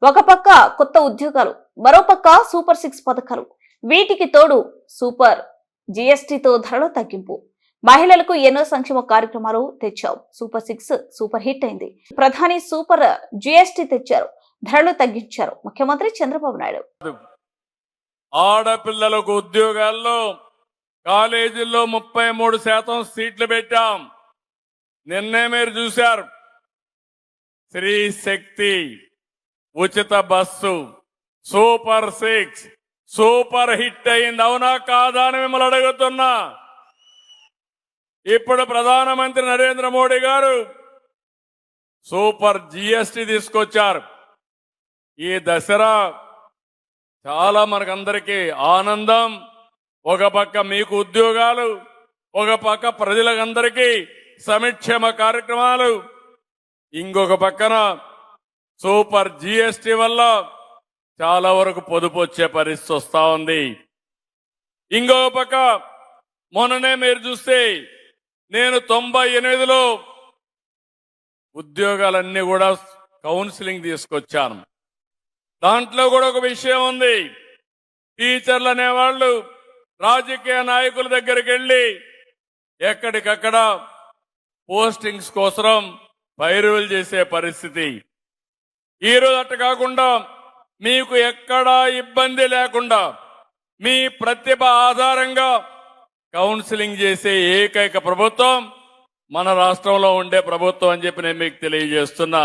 ఒక పక్క కొత్త ఉద్యోగాలు, మరోపక్క సూపర్ 6 పథకాలు, వీటికి తోడు సూపర్ జీఎస్టీతో ధరల తగ్గింపు. మహిళలకు ఎన్నో సంక్షేమ కార్యక్రమాలు తెచ్చావు. సూపర్ 6 సూపర్ హిట్ అయింది. ప్రధాని సూపర్ జీఎస్టీ తెచ్చారు, ధరలు తగ్గించారు ముఖ్యమంత్రి చంద్రబాబు నాయుడు. ఆడపిల్లలకు ఉద్యోగాల్లో కాలేజీల్లో 33% సీట్లు పెట్టాం. నిన్నే మీరు చూశారు. స్త్రీ శక్తి, ఉచిత బస్సు, సూపర్ 6 సూపర్ హిట్ అయింది. అవునా కాదా అని మిమ్మల్ని అడుగుతున్నా. ఇప్పుడు ప్రధానమంత్రి నరేంద్ర మోడీ గారు సూపర్ జీఎస్టీ తీసుకొచ్చారు. ఈ దసరా చాలా మనకందరికీ ఆనందం. ఒక పక్క మీకు ఉద్యోగాలు, ఒక పక్క ప్రజలందరికీ సంక్షేమ కార్యక్రమాలు, ఇంకొక పక్కన సూపర్ జీఎస్టీ వల్ల చాలా వరకు పొదుపు వచ్చే పరిస్థితి వస్తా ఉంది. ఇంకొక పక్క మొన్ననే మీరు చూస్తే నేను 98లో ఉద్యోగాలన్నీ కూడా కౌన్సిలింగ్ తీసుకొచ్చాను. దాంట్లో కూడా ఒక విషయం ఉంది. టీచర్లు అనేవాళ్ళు రాజకీయ నాయకుల దగ్గరికి వెళ్ళి ఎక్కడికక్కడ పోస్టింగ్స్ కోసం పైరువులు చేసే పరిస్థితి. ఈరోజు అట్ట కాకుండా మీకు ఎక్కడా ఇబ్బంది లేకుండా మీ ప్రతిభ ఆధారంగా కౌన్సిలింగ్ చేసే ఏకైక ప్రభుత్వం మన రాష్ట్రంలో ఉండే ప్రభుత్వం అని చెప్పి నేను మీకు తెలియజేస్తున్నా.